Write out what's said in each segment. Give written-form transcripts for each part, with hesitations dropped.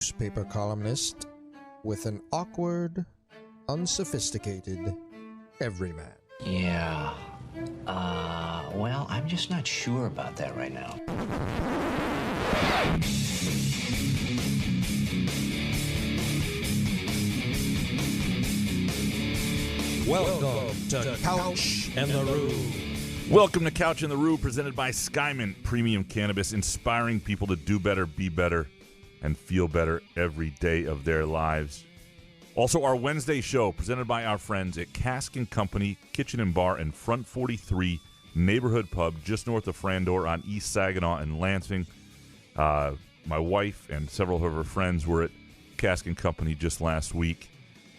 newspaper columnist with an awkward, unsophisticated everyman. Yeah. Well, I'm just not sure about that right now. Welcome to Couch and the Rube. Welcome to Couch and the Rube, presented by Skyman Premium Cannabis, inspiring people to do better, be better, and feel better every day of their lives. Also, our Wednesday show, presented by our friends at Cask Company Kitchen and Bar and Front 43 Neighborhood Pub, just north of Frandor on East Saginaw and Lansing. My wife and several of her friends were at Cask Company just last week.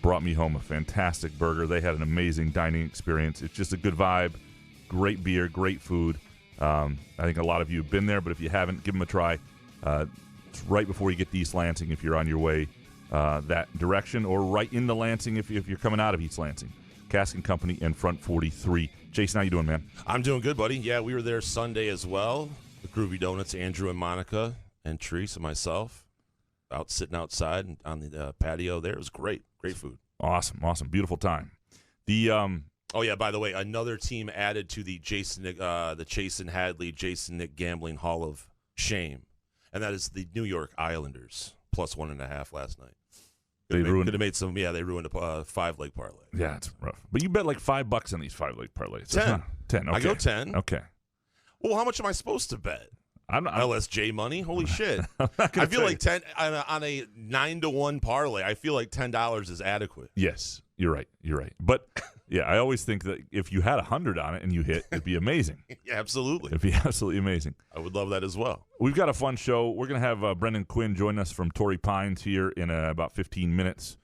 Brought me home a fantastic burger. They had an amazing dining experience. It's just a good vibe, great beer, great food. I think a lot of you have been there, but if you haven't, give them a try. It's right before you get to East Lansing if you're on your way that direction, or right into Lansing if you're coming out of East Lansing. Cask Company and Front 43. Jason, how you doing, man? I'm doing good, buddy. Yeah, we were there Sunday as well. The Groovy Donuts, Andrew and Monica and Therese and myself, out sitting outside on the patio there. It was great. Great food. Awesome. Beautiful time. Oh, yeah, by the way, another team added to the Chasen Hadley, Jason Nick Gambling Hall of Shame, and that is the New York Islanders, plus 1.5 last night. Could have made some. Yeah, they ruined a 5-leg parlay. Yeah, it's rough. But you bet like $5 on these 5-leg parlays. 10. Okay. I go 10. Okay. Well, how much am I supposed to bet? LSJ money? Holy shit. I feel like 10 on a 9-to-1 parlay, I feel like $10 is adequate. Yes, you're right. But yeah, I always think that if you had 100 on it and you hit, it'd be amazing. Yeah, absolutely. It'd be absolutely amazing. I would love that as well. We've got a fun show. We're going to have Brendan Quinn join us from Torrey Pines here in about 15 minutes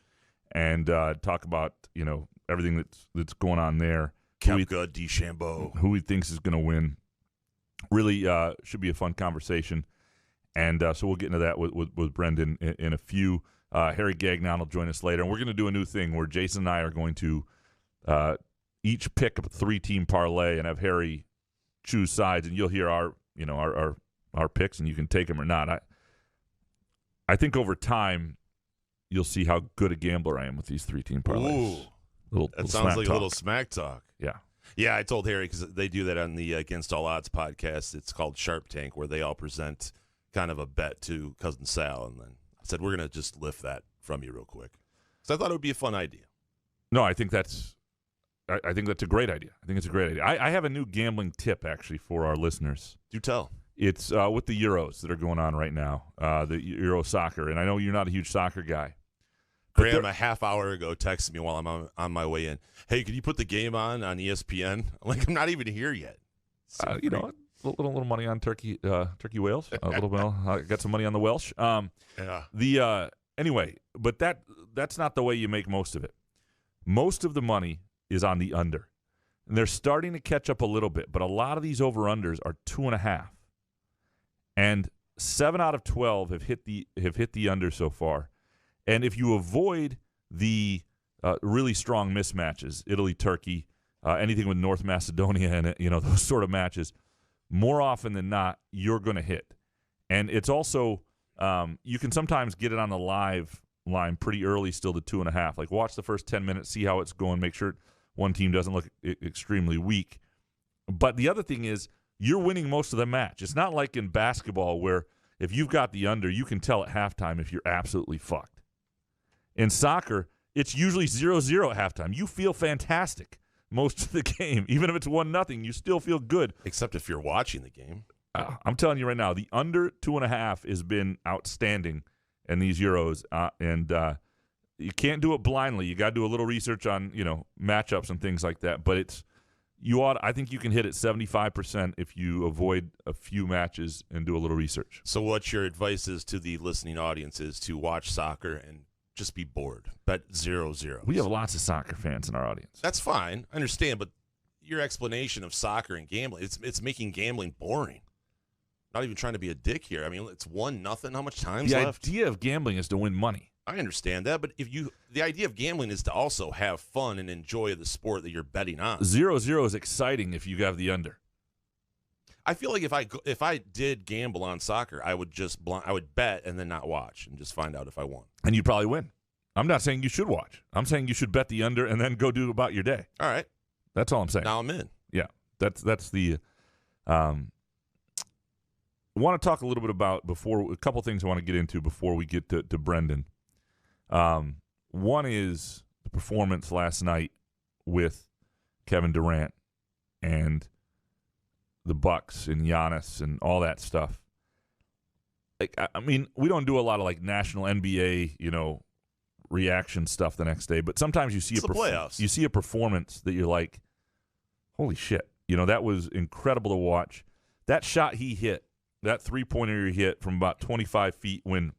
and talk about, everything that's going on there. Kepka, DeChambeau. Who he thinks is going to win. Really should be a fun conversation. And so we'll get into that with Brendan in a few. Harry Gagnon will join us later. And we're going to do a new thing where Jason and I are going to each pick a 3-team parlay and have Harry choose sides. And you'll hear our picks, and you can take them or not. I think over time you'll see how good a gambler I am with these 3-team parlays. Ooh, that sounds like a little smack talk. Yeah. Yeah, I told Harry because they do that on the Against All Odds podcast. It's called Sharp Tank, where they all present kind of a bet to Cousin Sal. And then I said, we're going to just lift that from you real quick. So I thought it would be a fun idea. No, I think that's a great idea. I think it's a great idea. I have a new gambling tip, actually, for our listeners. Do tell. It's with the Euros that are going on right now, the Euro soccer. And I know you're not a huge soccer guy. Graham, a half hour ago, texted me while I'm on my way in. Hey, could you put the game on ESPN? I'm not even here yet. A little money on Turkey Wales. A little bit. Got some money on the Welsh. Yeah. Anyway, but that's not the way you make most of it. Most of the money is on the under, and they're starting to catch up a little bit. But a lot of these over-unders are 2.5, and 7 out of 12 have hit the under so far. And if you avoid the really strong mismatches, Italy, Turkey, anything with North Macedonia in it, those sort of matches, more often than not, you're going to hit. And it's also, you can sometimes get it on the live line pretty early still to 2.5. Like watch the first 10 minutes, see how it's going, make sure one team doesn't look extremely weak. But the other thing is you're winning most of the match. It's not like in basketball where if you've got the under, you can tell at halftime if you're absolutely fucked. In soccer, it's usually 0-0 at halftime. You feel fantastic most of the game. Even if it's 1-0, you still feel good. Except if you're watching the game. I'm telling you right now, the under 2.5 has been outstanding in these Euros. And you can't do it blindly. You got to do a little research on, matchups and things like that. But I think you can hit it 75% if you avoid a few matches and do a little research. So what your advice is to the listening audience is to watch soccer and just be bored. Bet 0-0. We have lots of soccer fans in our audience. That's fine. I understand, but your explanation of soccer and gambling, it's making gambling boring. Not even trying to be a dick here. I mean, it's 1-0. How much time's left? The idea of gambling is to win money. I understand that, but the idea of gambling is to also have fun and enjoy the sport that you're betting on. 0-0 is exciting if you have the under. I feel like if I did gamble on soccer, I would bet and then not watch and just find out if I won. And you'd probably win. I'm not saying you should watch. I'm saying you should bet the under and then go do about your day. All right. That's all I'm saying. Now I'm in. Yeah. That's the want to talk a little bit about a couple things I want to get into before we get to Brendan. One is the performance last night with Kevin Durant and the Bucks and Giannis and all that stuff. Like, I mean, we don't do a lot of like national NBA, reaction stuff the next day, but sometimes you see playoffs. You see a performance that you're like, holy shit. That was incredible to watch. That shot he hit, that three-pointer he hit from about 25 feet when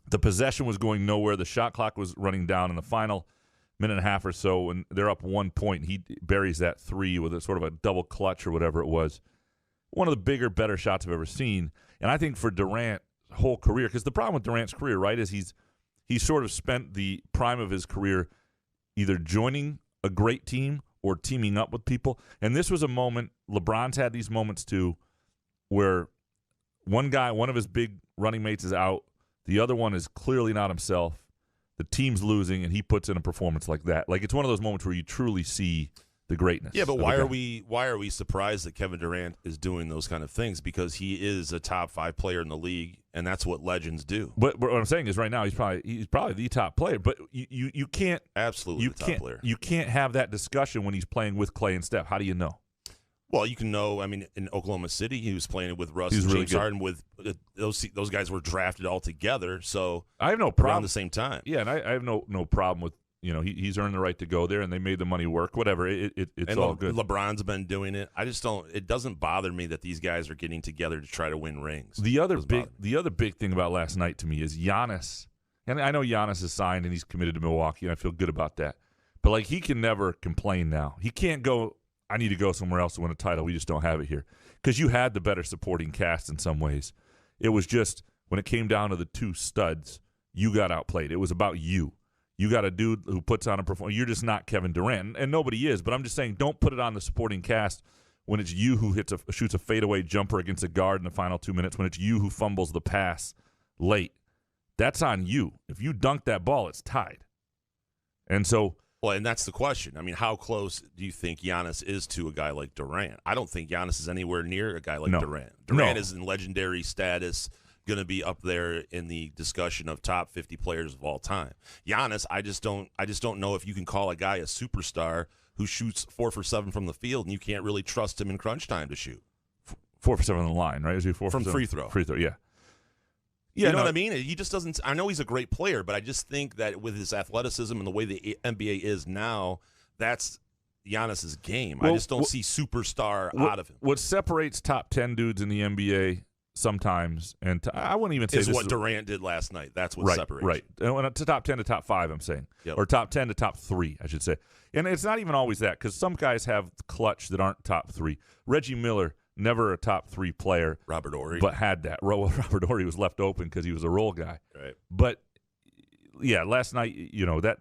the possession was going nowhere, the shot clock was running down in the final minute and a half or so, and they're up 1 point, and he buries that three with a sort of a double clutch or whatever it was. One of the bigger, better shots I've ever seen. And I think for Durant's whole career, because the problem with Durant's career, right, is he's sort of spent the prime of his career either joining a great team or teaming up with people. And this was a moment, LeBron's had these moments too, where one of his big running mates is out, the other one is clearly not himself, the team's losing, and he puts in a performance like that. Like, it's one of those moments where you truly see the greatness. Yeah, but why are we surprised that Kevin Durant is doing those kind of things? Because he is a top 5 player in the league, and that's what legends do. But what I'm saying is, right now he's probably the top player. But you can't absolutely the top player. You can't have that discussion when he's playing with Clay and Steph. How do you know? Well, you can know. I mean, in Oklahoma City, he was playing with Russ and really James Harden. With those guys were drafted all together. So I have no problem around the same time. Yeah, and I have no problem with. He's earned the right to go there, and they made the money work. Whatever, it's all good. LeBron's been doing it. I just don't. It doesn't bother me that these guys are getting together to try to win rings. The other big thing about last night to me is Giannis, and I know Giannis is signed and he's committed to Milwaukee, and I feel good about that. But like, he can never complain now. He can't go, I need to go somewhere else to win a title. We just don't have it here, because you had the better supporting cast in some ways. It was just when it came down to the two studs, you got outplayed. It was about you. You got a dude who puts on a performance. You're just not Kevin Durant, and nobody is. But I'm just saying, don't put it on the supporting cast when it's you who shoots a fadeaway jumper against a guard in the final 2 minutes, when it's you who fumbles the pass late. That's on you. If you dunk that ball, it's tied. And so, well, and that's the question. I mean, how close do you think Giannis is to a guy like Durant? I don't think Giannis is anywhere near a guy like Durant. Durant is in legendary status, going to be up there in the discussion of top 50 players of all time. Giannis, I just don't know if you can call a guy a superstar who shoots 4 for 7 from the field, and you can't really trust him in crunch time to shoot. 4 for 7 on the line, right? Is he 4 from for 7? free throw? Free throw, yeah. You know what I mean? He just doesn't. I know he's a great player, but I just think that with his athleticism and the way the NBA is now, that's Giannis's game. I just don't see superstar out of him. What separates top 10 dudes in the NBA sometimes, and I wouldn't even say is this what Durant did last night. That's what separates. Right. To top 10 to top 5, I'm saying. Yep. Or top 10 to top 3, I should say. And it's not even always that, because some guys have clutch that aren't top 3. Reggie Miller, never a top 3 player. Robert Horry. But had that. Robert Horry was left open because he was a role guy. Right. But, yeah, last night, that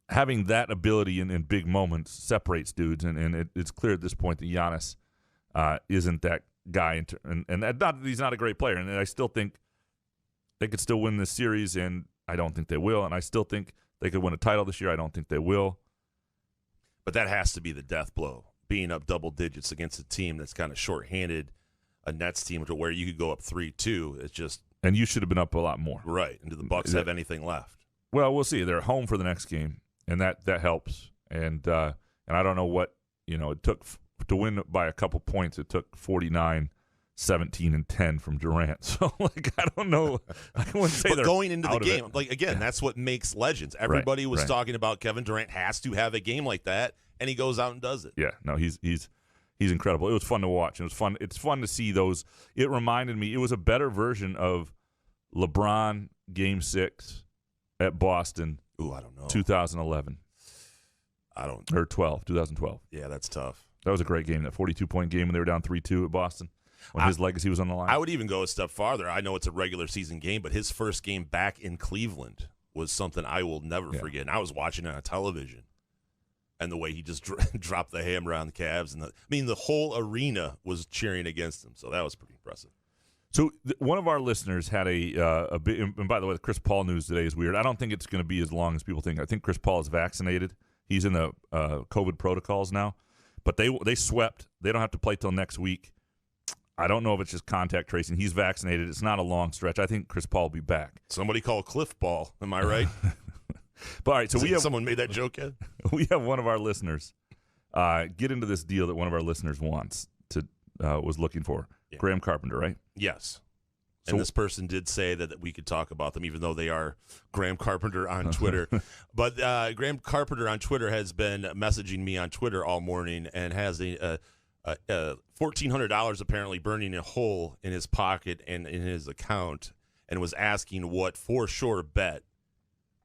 having that ability in big moments separates dudes, and it's clear at this point that Giannis isn't that guy, and not that he's not a great player, and I still think they could still win this series, and I don't think they will, and I still think they could win a title this year. I don't think they will. But that has to be the death blow, being up double digits against a team that's kind of shorthanded, a Nets team to where you could go up 3-2. It's just, and you should have been up a lot more. Right. And do the Bucks have anything left? Well, we'll see. They're home for the next game, and that helps. And I don't know what it took to win by a couple points. It took 49, 17, and 10 from Durant. So, I don't know. I wouldn't say they're going into the out game, that's what makes legends. Everybody was talking about Kevin Durant has to have a game like that, and he goes out and does it. Yeah, no, he's incredible. It was fun to watch. It was fun. It's fun to see those. It reminded me. It was a better version of LeBron Game 6 at Boston. Ooh, I don't know. 2011. Or 2012. Yeah, that's tough. That was a great game, that 42-point game when they were down 3-2 at Boston, when his legacy was on the line. I would even go a step farther. I know it's a regular season game, but his first game back in Cleveland was something I will never forget. And I was watching it on television. and the way he just dropped the hammer on the Cavs. And the whole arena was cheering against him. So that was pretty impressive. So one of our listeners had a bit, and by the way, the Chris Paul news today is weird. I don't think it's going to be as long as people think. I think Chris Paul is vaccinated. He's in the COVID protocols now. But they swept. They don't have to play till next week. I don't know if it's just contact tracing. He's vaccinated. It's not a long stretch. I think Chris Paul will be back. Somebody call Cliff Ball. Am I right? But all right, so someone made that joke yet? We have one of our listeners get into this deal that one of our listeners was looking for. Yeah. Graham Carpenter, right? Yes. And this person did say that we could talk about them, even though they are Graham Carpenter on Twitter. But Graham Carpenter on Twitter has been messaging me on Twitter all morning and has $1,400 apparently burning a hole in his pocket and in his account, and was asking what for sure bet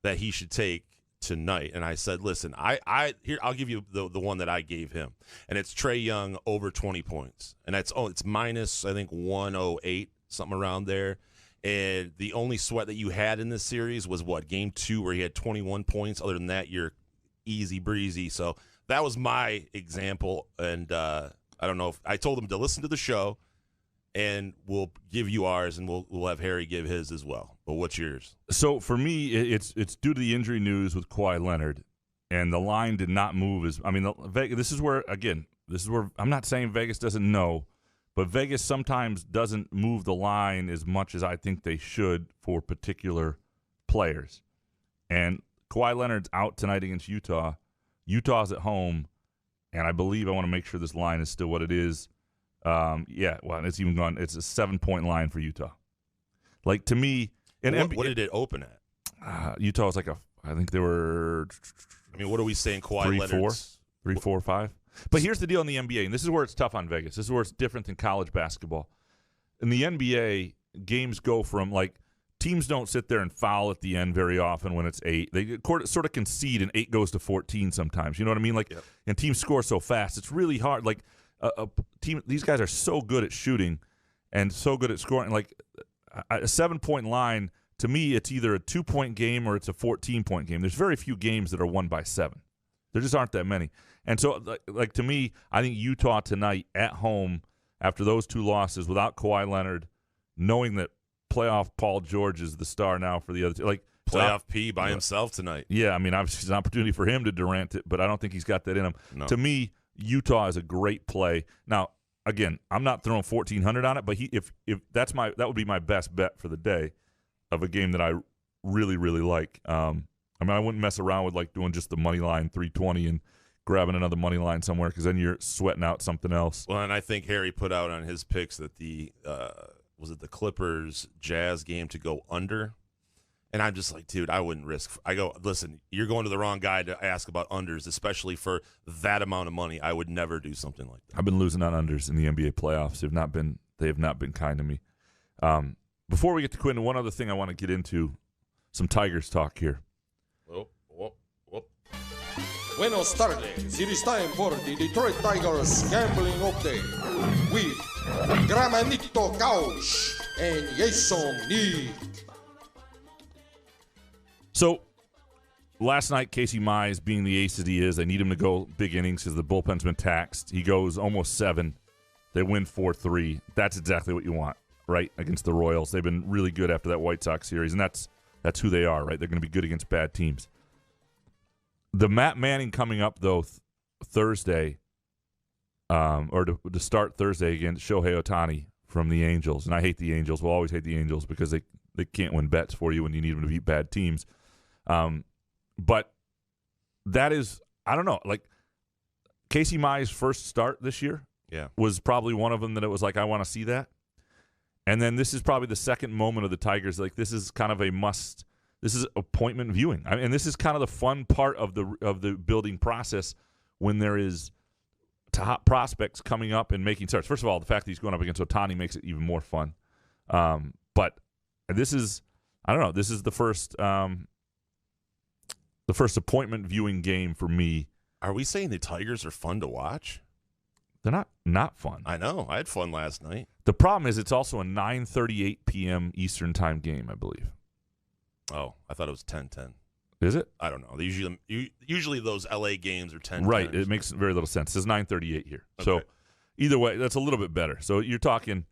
that he should take tonight. And I said, listen, I'll give you the one that I gave him, and it's Trae Young over 20 points, and it's minus I think 108, something around there. And the only sweat that you had in this series was game 2 where he had 21 points. Other than that, you're easy breezy. So that was my example, and I don't know if I told him to listen to the show, and we'll give you ours, and we'll have Harry give his as well. But what's yours? So for me, it's due to the injury news with Kawhi Leonard, and the line did not move this is where I'm not saying Vegas doesn't know, but Vegas sometimes doesn't move the line as much as I think they should for particular players. And Kawhi Leonard's out tonight against Utah. Utah's at home, and I want to make sure this line is still what it is. It's even gone. It's a 7-point line for Utah. Like, to me, what did it open at? Utah was I think they were. What are we saying? Kawhi Leonard's 3, 4, 5. But here's the deal in the NBA, and this is where it's tough on Vegas. This is where it's different than college basketball. In the NBA, games go from teams don't sit there and foul at the end very often when it's 8. They sort of concede, and 8 goes to 14 sometimes. You know what I mean? Yep. And teams score so fast, it's really hard. A team, these guys are so good at shooting and so good at scoring. A 7-point line, to me, it's either a 2-point game or it's a 14-point game. There's very few games that are won by 7. There just aren't that many. And so, to me, I think Utah tonight at home, after those 2 losses, without Kawhi Leonard, knowing that playoff Paul George is the star now for the other two. Playoff P by himself tonight. Yeah, obviously it's an opportunity for him to Durant it, but I don't think he's got that in him. No. To me, Utah is a great play. Now, again, I'm not throwing 1,400 on it, but if that would be my best bet for the day of a game that I really, really like. I wouldn't mess around with doing just the money line 320 and grabbing another money line somewhere, because then you're sweating out something else. Well, and I think Harry put out on his picks that was it the Clippers Jazz game to go under? And I'm just like, dude, I wouldn't risk. I go, listen, you're going to the wrong guy to ask about unders, especially for that amount of money. I would never do something like that. I've been losing on unders in the NBA playoffs. They have not been kind to me. Before we get to Quinn, one other thing I want to get into, some Tigers talk here. Buenos tardes. It is time for the Detroit Tigers Gambling Update with Gramanito Couch and Jason Nick. So, last night, Casey Mize, being the ace that he is, they need him to go big innings because the bullpen's been taxed. He goes almost 7. They win 4-3. That's exactly what you want, right, against the Royals. They've been really good after that White Sox series, and that's who they are, right? They're going to be good against bad teams. The Matt Manning coming up, though, Thursday, or to start Thursday against Shohei Ohtani from the Angels. And I hate the Angels. We'll always hate the Angels because they can't win bets for you when you need them to beat bad teams. But that is, I don't know, Casey Mize's first start this year was probably one of them that it was I want to see that. And then this is probably the second moment of the Tigers. This is kind of a must. This is appointment viewing. And this is kind of the fun part of the building process when there is top prospects coming up and making starts. First of all, the fact that he's going up against Ohtani makes it even more fun. But this is, I don't know, this is the first appointment viewing game for me. Are we saying the Tigers are fun to watch? They're not fun. I know. I had fun last night. The problem is it's also a 9:38 p.m. Eastern time game, I believe. Oh, I thought it was 10:10. Is it? I don't know. Usually those LA games are 10. Right. It makes very little sense. It's 9:38 here. Okay. So either way, that's a little bit better. So you're talking,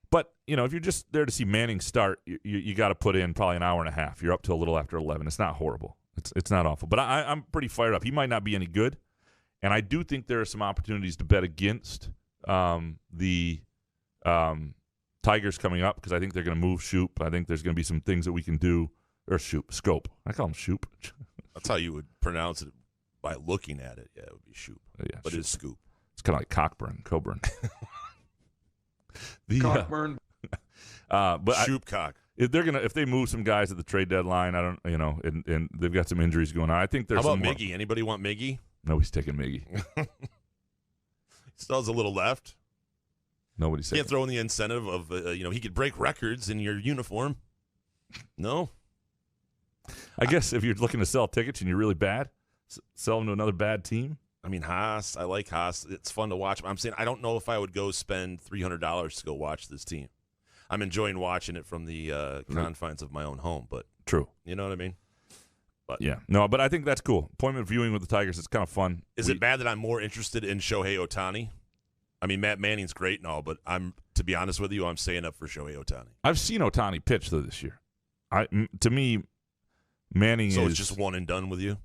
but if you're just there to see Manning start, you got to put in probably an hour and a half. You're up to a little after 11. It's not horrible. It's not awful. But I'm pretty fired up. He might not be any good, and I do think there are some opportunities to bet against the Tigers coming up because I think they're going to move Shoop. I think there's going to be some things that we can do. Or Scope. I call him Shoop. That's how you would pronounce it by looking at it. Yeah, it would be Shoop. Yeah, but Shoop. it's Scoop. It's kind of like Cockburn. Cockburn. But Shoop cock. If they move some guys at the trade deadline, I don't, and they've got some injuries going on. I think there's. How about Miggy? Anybody want Miggy? No, he's taking Miggy. He still has a little left. Nobody's saying. Can't throw in the incentive of he could break records in your uniform. No. I guess if you're looking to sell tickets and you're really bad, sell them to another bad team. I mean, Haas. I like Haas. It's fun to watch. I'm saying I don't know if I would go spend $300 to go watch this team. I'm enjoying watching it from the confines of my own home, but true. You know what I mean? But yeah, no, but I think that's cool. Appointment viewing with the Tigers is kind of fun. Is it bad that I'm more interested in Shohei Ohtani? I mean, Matt Manning's great and all, but to be honest with you, I'm staying up for Shohei Ohtani. I've seen Ohtani pitch though this year. To me, Manning so is it's just one and done with you.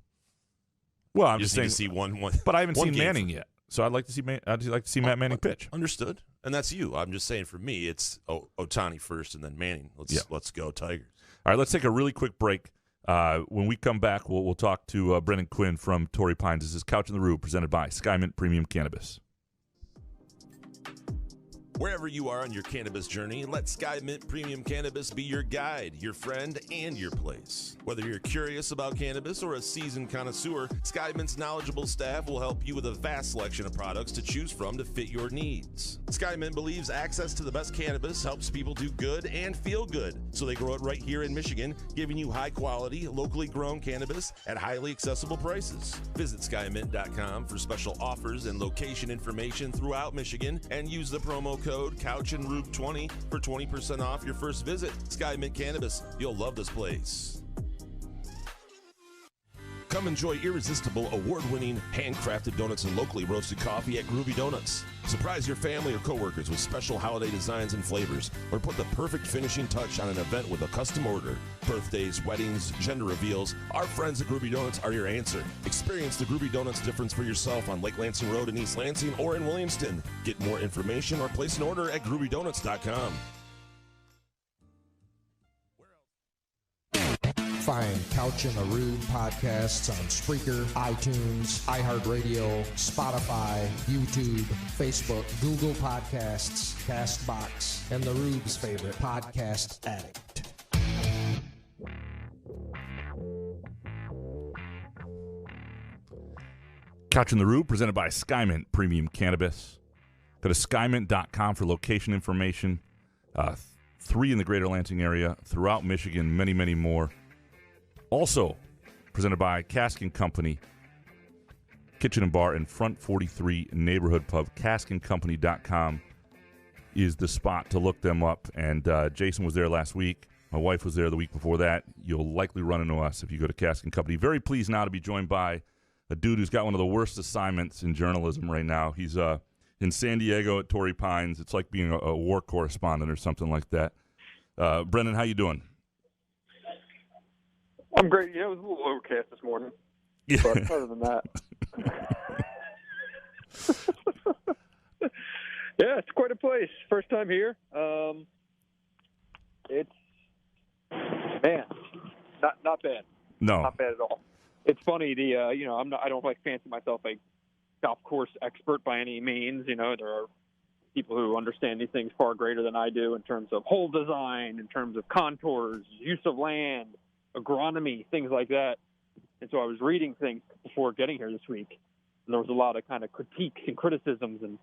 Well, I'm you just saying. To see one, but I haven't seen Manning yet. yet, so I'd like to see. I'd like to see Matt Manning pitch. Understood, and that's you. I'm just saying. For me, it's Ohtani first, and then Manning. Let's go Tigers. All right, let's take a really quick break. When we come back, we'll talk to Brendan Quinn from Torrey Pines. This is Couch in the Rube, presented by Skymint Premium Cannabis. Wherever you are on your cannabis journey, let Sky Mint Premium Cannabis be your guide, your friend, and your place. Whether you're curious about cannabis or a seasoned connoisseur, Sky Mint's knowledgeable staff will help you with a vast selection of products to choose from to fit your needs. Sky Mint believes access to the best cannabis helps people do good and feel good, so they grow it right here in Michigan, giving you high-quality, locally grown cannabis at highly accessible prices. Visit skymint.com for special offers and location information throughout Michigan, and use the promo code CouchAndRube20 for 20% off your first visit. Sky Mint Cannabis. You'll love this place. Come enjoy irresistible, award-winning, handcrafted donuts and locally roasted coffee at Groovy Donuts. Surprise your family or coworkers with special holiday designs and flavors, or put the perfect finishing touch on an event with a custom order. Birthdays, weddings, gender reveals, our friends at Groovy Donuts are your answer. Experience the Groovy Donuts difference for yourself on Lake Lansing Road in East Lansing or in Williamston. Get more information or place an order at groovydonuts.com. Find Couch in the Rube podcasts on Spreaker, iTunes, iHeartRadio, Spotify, YouTube, Facebook, Google Podcasts, CastBox, and the Rube's favorite podcast addict. Couch in the Rube, presented by Skymint Premium Cannabis. Go to skymint.com for location information. 3 in the greater Lansing area, throughout Michigan, many, many more. Also, presented by Cask Company, Kitchen and Bar, and Front 43 Neighborhood Pub. CaskandCompany.com is the spot to look them up. And Jason was there last week. My wife was there the week before that. You'll likely run into us if you go to Cask Company. Very pleased now to be joined by a dude who's got one of the worst assignments in journalism right now. He's in San Diego at Torrey Pines. It's like being a war correspondent or something like that. Brendan, how you doing? I'm great. Yeah, it was a little overcast this morning. Yeah. But other than that. Yeah, it's quite a place. First time here. It's, man, not bad. No. Not bad at all. It's funny, I don't like fancy myself a golf course expert by any means. There are people who understand these things far greater than I do in terms of hole design, in terms of contours, use of land, agronomy, things like that. And so I was reading things before getting here this week, and there was a lot of kind of critiques and criticisms, and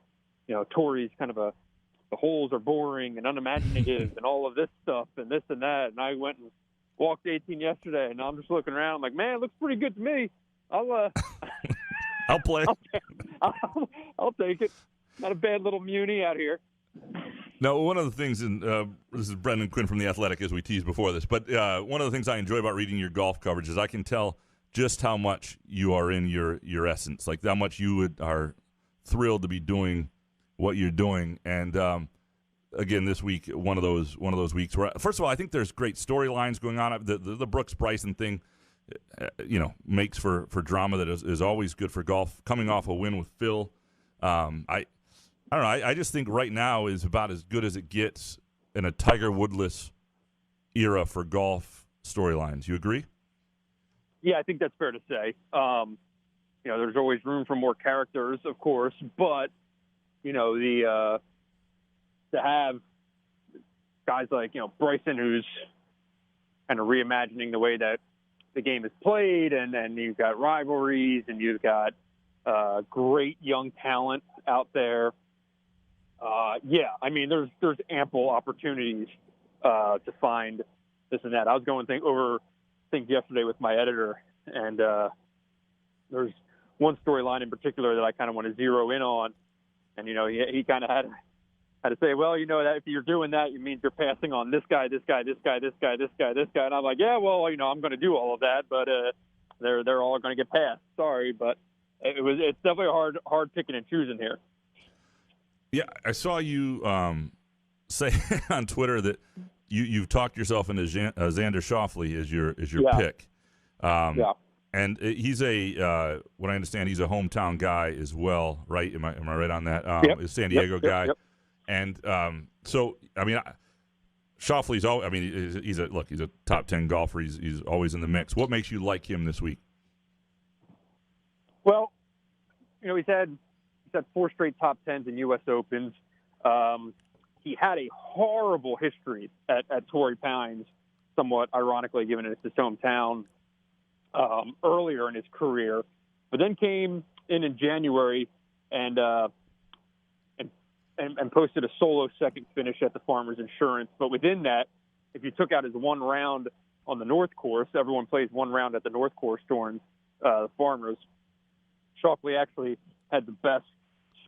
Torrey's kind of the holes are boring and unimaginative and all of this stuff and this and that. And I went and walked 18 yesterday, and I'm just looking around. I'm like, man, it looks pretty good to me. I'll play. I'll take it. Not a bad little muni out here. Now, one of the things, this is Brendan Quinn from The Athletic, as we teased before this, but one of the things I enjoy about reading your golf coverage is I can tell just how much you are in your essence, like how much you are thrilled to be doing what you're doing. And again, this week, one of those weeks where, first of all, I think there's great storylines going on. The Brooks Bryson thing, makes for drama that is always good for golf. Coming off a win with Phil, I don't know. I just think right now is about as good as it gets in a Tiger Woodless era for golf storylines. You agree? Yeah, I think that's fair to say. There's always room for more characters, of course, but to have guys like Bryson, who's kind of reimagining the way that the game is played, and then you've got rivalries, and you've got great young talent out there. There's ample opportunities to find this and that. I was going over things yesterday with my editor, and there's one storyline in particular that I kind of want to zero in on. And he kind of had to say, well, that if you're doing that, it means you're passing on this guy, this guy, this guy, this guy, this guy, this guy. And I'm like, yeah, well, I'm going to do all of that, but they're all going to get passed. Sorry, but it's definitely hard picking and choosing here. Yeah, I saw you say on Twitter that you've talked yourself into Xander Schauffele as your pick. Yeah. And he's what I understand, he's a hometown guy as well, right? Am I right on that? Yep. A San Diego guy. Yep. And Schauffele's he's a top 10 golfer. He's always in the mix. What makes you like him this week? Well, he's had 4 straight top 10s in U.S. Opens. He had a horrible history at Torrey Pines, somewhat ironically, given it's his hometown, earlier in his career, but then came in January and posted a solo second finish at the Farmers Insurance. But within that, if you took out his one round on the North Course, everyone plays one round at the North Course during the Farmers. Schauffele actually had the best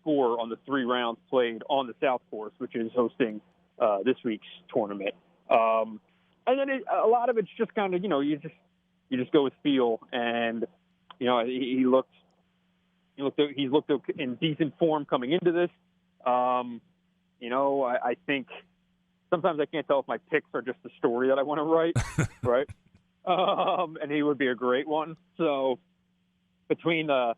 score on the 3 rounds played on the South Course, which is hosting this week's tournament. And then a lot of it's just kind of, you just go with feel, and he's looked in decent form coming into this. I think sometimes I can't tell if my picks are just the story that I want to write, right? And he would be a great one. So between the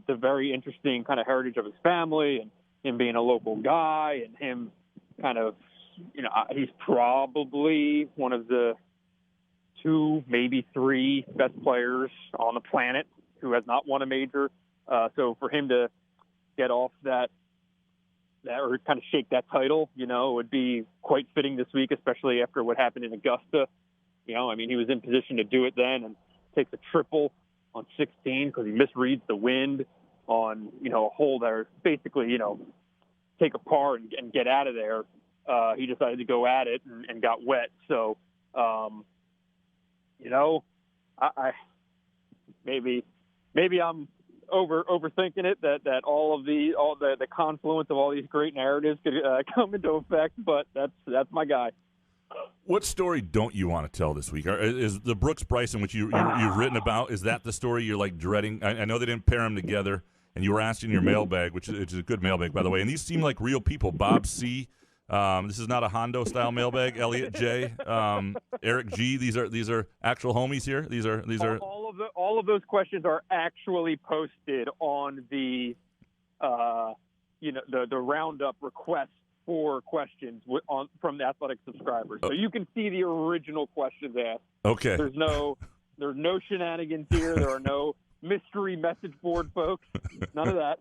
very interesting kind of heritage of his family and him being a local guy and him kind of, he's probably one of the 2, maybe 3 best players on the planet who has not won a major. So for him to get off that or kind of shake that title, would be quite fitting this week, especially after what happened in Augusta. He was in position to do it then and takes a triple on 16 because he misreads the wind on, a hole that basically, take a par and get out of there. He decided to go at it and got wet. So, I maybe I'm overthinking it, that all the confluence of all these great narratives could come into effect, but that's my guy. What story don't you want to tell this week? Is the Brooks Bryson, which you've written about, is that the story you're like dreading? I know they didn't pair them together, and you were asked in your mailbag, which is a good mailbag, by the way, and these seem like real people. Bob C. This is not a Hondo-style mailbag. Elliot J. Eric G. These are actual homies here. These are all of those questions are actually posted on the the roundup requests for questions from the Athletic subscribers, so you can see the original questions asked. Okay. There's no shenanigans here. There are no mystery message board folks. None of that.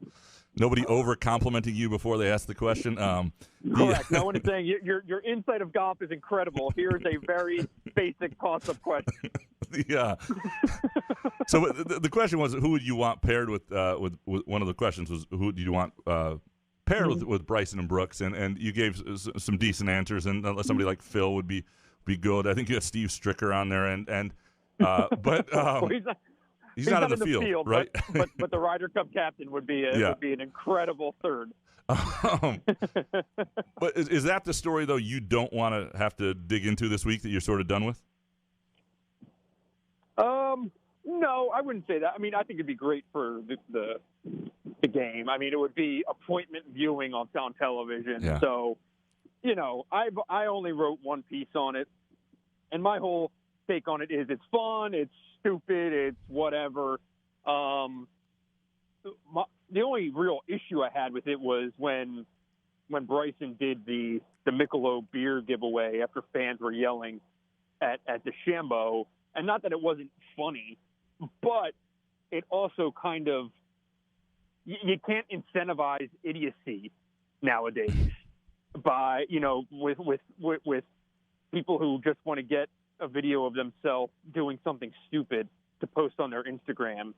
Nobody over complimenting you before they ask the question. Correct. No one is saying your insight of golf is incredible. Here's a very basic toss-up question. Yeah. So the question was, who would you want paired with one of the questions was, who do you want paired with Bryson and Brooks? And you gave some decent answers, and somebody like Phil would be good. I think you had Steve Stricker on there, but well, he's not in the field, right? But the Ryder Cup captain would be an incredible third. But is that the story, though, you don't want to have to dig into this week that you're sort of done with? No, I wouldn't say that. I mean, I think it'd be great for the game. I mean, it would be appointment viewing on television. Yeah. So, I only wrote one piece on it, and my whole take on it is it's fun, it's stupid, it's whatever. The only real issue I had with it was when Bryson did the Michelob beer giveaway after fans were yelling at the Shambo, and not that it wasn't funny, but it also kind of you can't incentivize idiocy nowadays by with people who just want to get a video of themselves doing something stupid to post on their Instagram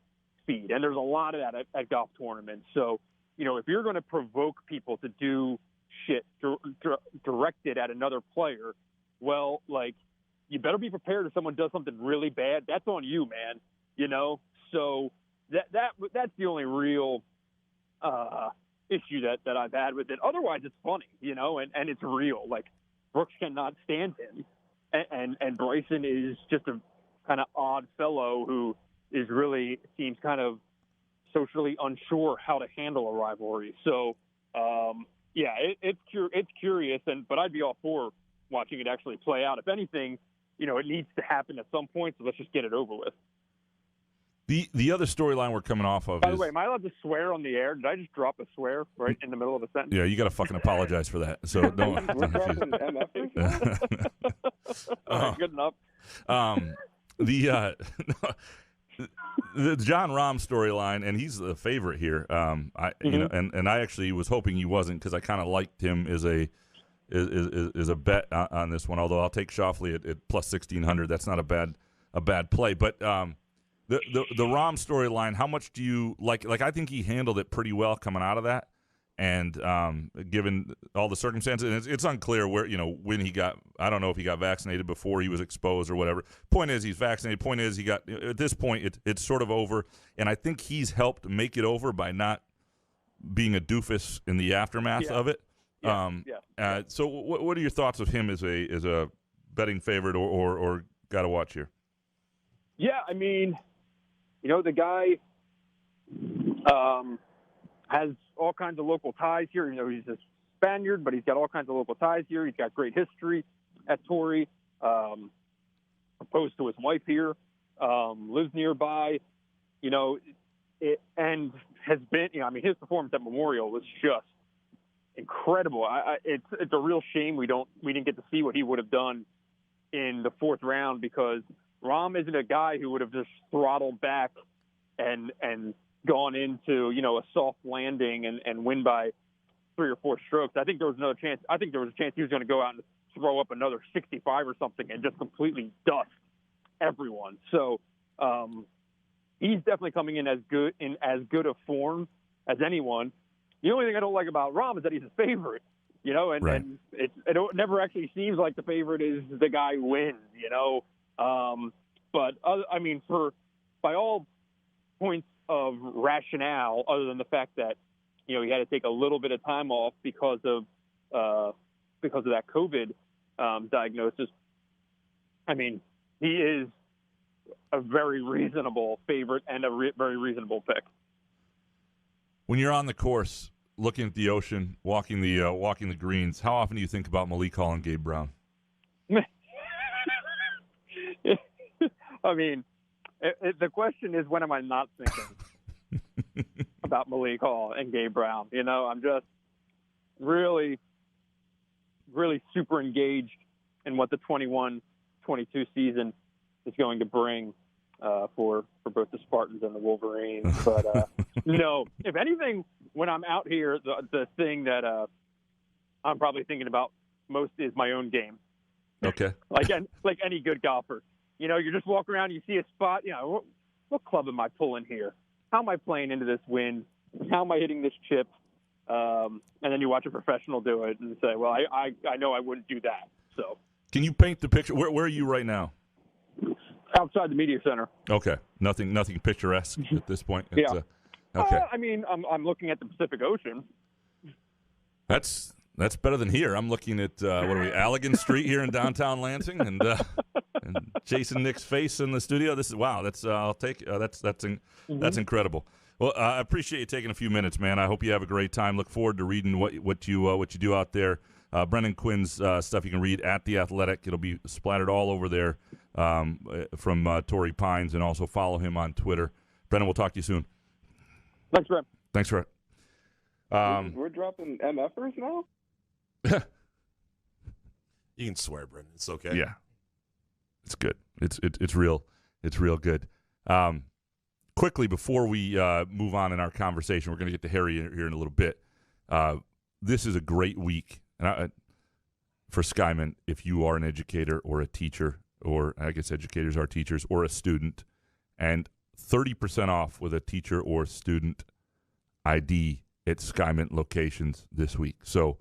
feed. And there's a lot of that at golf tournaments. So, if you're going to provoke people to do shit directed at another player, well, you better be prepared if someone does something really bad. That's on you, man. So that's the only real issue that I've had with it. Otherwise, it's funny, and it's real. Like, Brooks cannot stand him. And Bryson is just a kind of odd fellow who is really seems kind of socially unsure how to handle a rivalry. So, it's curious, but I'd be all for watching it actually play out. If anything, it needs to happen at some point, so let's just get it over with. The other storyline we're coming off of By the way, am I allowed to swear on the air? Did I just drop a swear right in the middle of a sentence? Yeah, you got to fucking apologize for that. So don't. Good enough. The John Rahm storyline, and he's the favorite here. And I actually was hoping he wasn't because I kind of liked him as a bet on this one. Although I'll take Schauffele at plus 1,600. That's not a bad play, but. The Rahm storyline, how much do you like? Like, I think he handled it pretty well coming out of that, and given all the circumstances, and it's unclear where when he got. I don't know if he got vaccinated before he was exposed or whatever. Point is, he's vaccinated. Point is, he got. At this point, it's sort of over, and I think he's helped make it over by not being a doofus in the aftermath of it. So, what are your thoughts of him as a betting favorite or got to watch here? Yeah, I mean. The guy has all kinds of local ties here. He's a Spaniard, but he's got all kinds of local ties here. He's got great history at Torrey, opposed to his wife here, lives nearby, and has been, his performance at Memorial was just incredible. It's a real shame we didn't get to see what he would have done in the fourth round because Rahm isn't a guy who would have just throttled back and gone into, a soft landing and win by 3 or 4 strokes. I think there was another chance. I think there was a chance he was going to go out and throw up another 65 or something and just completely dust everyone. So he's definitely coming in as good a form as anyone. The only thing I don't like about Rahm is that he's a favorite, right. And it never actually seems like the favorite is the guy who wins, But by all points of rationale, other than the fact that he had to take a little bit of time off because of that COVID diagnosis. I mean, he is a very reasonable favorite and a very reasonable pick. When you're on the course, looking at the ocean, walking the greens, how often do you think about Malik Hall and Gabe Brown? I mean, the question is, when am I not thinking about Malik Hall and Gabe Brown? I'm just really, really super engaged in what the 21-22 season is going to bring for both the Spartans and the Wolverines. But, if anything, when I'm out here, the thing that I'm probably thinking about most is my own game. Okay. like any good golfer. You just walk around, you see a spot, what club am I pulling here? How am I playing into this wind? How am I hitting this chip? And then you watch a professional do it and say, well, I know I wouldn't do that. So, can you paint the picture? Where are you right now? Outside the media center. Okay. Nothing picturesque at this point. It's, okay. I'm looking at the Pacific Ocean. That's better than here. I'm looking at what are we, Allegan Street here in downtown Lansing, and Jason Nick's face in the studio. This is wow. That's I'll take that's incredible. Well, I appreciate you taking a few minutes, man. I hope you have a great time. Look forward to reading what you do out there. Brendan Quinn's stuff you can read at The Athletic. It'll be splattered all over there from Torrey Pines, and also follow him on Twitter. Brendan, we'll talk to you soon. Thanks, Brent. Thanks, Brett. We're dropping MFers now? You can swear, Brendan. It's okay. Yeah, it's good. It's real. It's real good. Quickly before we move on in our conversation, we're going to get to Harry here in a little bit. This is a great week for Skyman. If you are an educator or a teacher, or I guess educators are teachers, or a student, and 30% off with a teacher or student ID at Skyman locations this week. So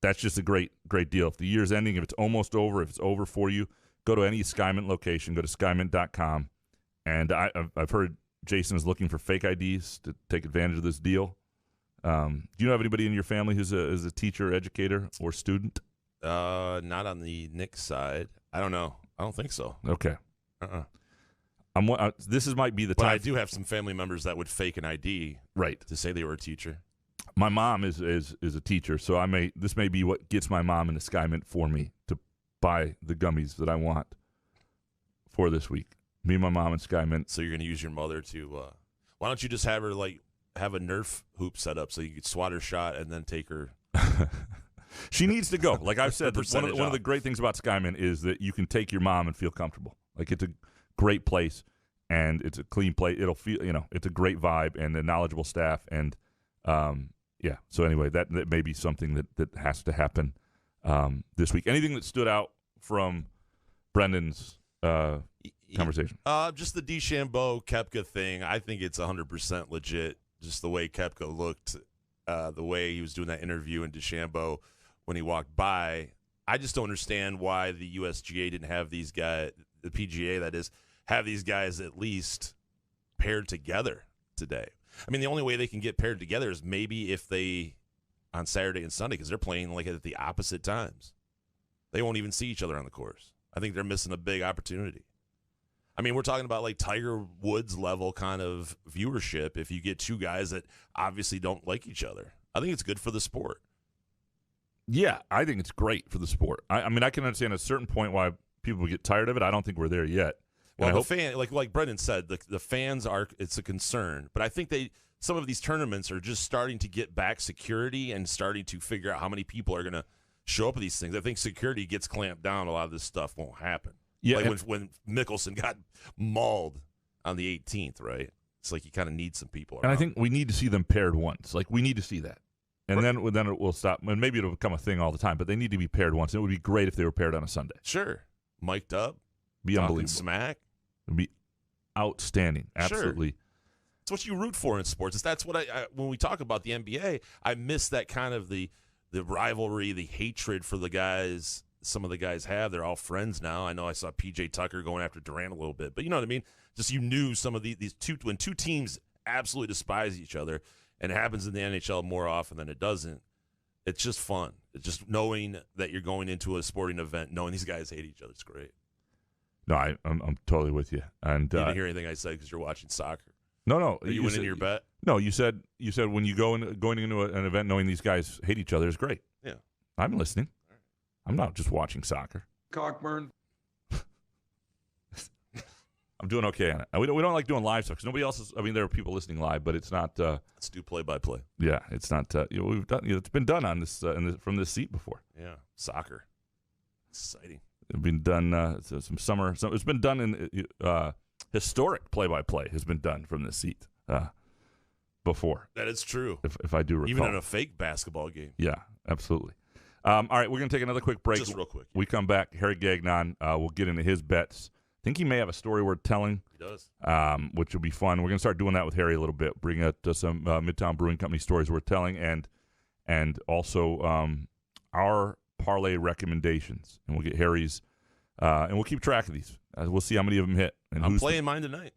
that's just a great deal. If the year's ending, if it's almost over, if it's over for you, go to any Skyman location, go to skymint.com. And I've heard Jason is looking for fake IDs to take advantage of this deal. Do you have anybody in your family who's a teacher, educator, or student? Not on the Knicks side. I don't know. I don't think so. Okay. This might be the but time. I do have some family members that would fake an ID, right, to say they were a teacher. My mom is a teacher, so this may be what gets my mom into Skymint for me to buy the gummies that I want for this week. Me and my mom and Skymint. So you're going to use your mother to why don't you just have her have a Nerf hoop set up so you could swat her shot and then take her? She needs to go. Like I've said, one of the great things about Skymint is that you can take your mom and feel comfortable. Like it's a great place and it's a clean place. It'll feel, it's a great vibe and a knowledgeable staff. And yeah. So anyway, that may be something that has to happen this week. Anything that stood out from Brendan's conversation? Just the DeChambeau Koepka thing. I think it's 100% legit. Just the way Koepka looked, the way he was doing that interview in DeChambeau when he walked by. I just don't understand why the USGA didn't have these guys, the PGA that is, have these guys at least paired together today. I mean, the only way they can get paired together is maybe if they, on Saturday and Sunday, because they're playing at the opposite times. They won't even see each other on the course. I think they're missing a big opportunity. I mean, we're talking about Tiger Woods level kind of viewership if you get two guys that obviously don't like each other. I think it's good for the sport. Yeah, I think it's great for the sport. I mean, I can understand at a certain point why people get tired of it. I don't think we're there yet. Well, the fan, like Brendan said, the fans are. It's a concern, but I think some of these tournaments are just starting to get back security and starting to figure out how many people are going to show up at these things. I think security gets clamped down. A lot of this stuff won't happen. Yeah, when Mickelson got mauled on the 18th, right? It's like you kind of need some people around. And I think we need to see them paired once. We need to see that. And then it will stop. And maybe it'll become a thing all the time, but they need to be paired once. It would be great if they were paired on a Sunday. Sure. Mic'd up. Be unbelievable. Smack. It would be outstanding. Absolutely. Sure. It's what you root for in sports. That's what I when we talk about the NBA, I miss that kind of the rivalry, the hatred for the guys. Some of the guys have. They're all friends now. I know I saw P.J. Tucker going after Durant a little bit, but you know what I mean? Just you knew some of these two, when two teams absolutely despise each other, and it happens in the NHL more often than it doesn't, it's just fun. It's just knowing that you're going into a sporting event, knowing these guys hate each other. It's great. No, I'm totally with you. And you didn't hear anything I said because you're watching soccer. No. You went into your bet? No, you said when you going into an event knowing these guys hate each other is great. Yeah. I'm listening. I'm not just watching soccer. Cockburn. I'm doing okay on it. We don't like doing live stuff because nobody else is. I mean, there are people listening live, but it's not. Let's do play-by-play. Yeah, it's not. We've done. It's been done on this from this seat before. Yeah, soccer. Exciting. It's been done. Some summer. It's been done in historic play-by-play has been done from this seat before. That is true. If I do recall, even in a fake basketball game. Yeah, absolutely. All right, we're going to take another quick break. Just real quick. We come back. Harry Gagnon, we'll get into his bets. I think he may have a story worth telling. He does. Which will be fun. We're going to start doing that with Harry a little bit, bring out some Midtown Brewing Company stories worth telling, and also our parlay recommendations. And we'll get Harry's, and we'll keep track of these. We'll see how many of them hit. And I'm playing mine tonight.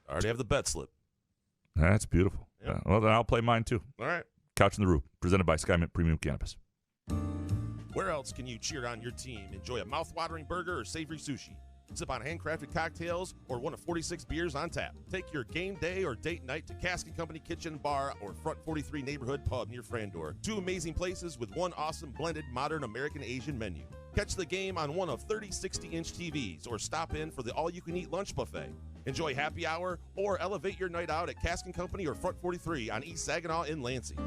I already have the bet slip. That's beautiful. Yep. Well, then I'll play mine too. All right. Couch in the Rube, presented by Skymint Premium Cannabis. Where else can you cheer on your team? Enjoy a mouth-watering burger or savory sushi. Sip on handcrafted cocktails or one of 46 beers on tap. Take your game day or date night to Cask Company Kitchen and Bar or Front 43 Neighborhood Pub near Frandor. 2 amazing places with one awesome blended modern American Asian menu. Catch the game on one of 30 60-inch TVs or stop in for the all-you-can-eat lunch buffet. Enjoy happy hour or elevate your night out at Cask Company or Front 43 on East Saginaw in Lansing.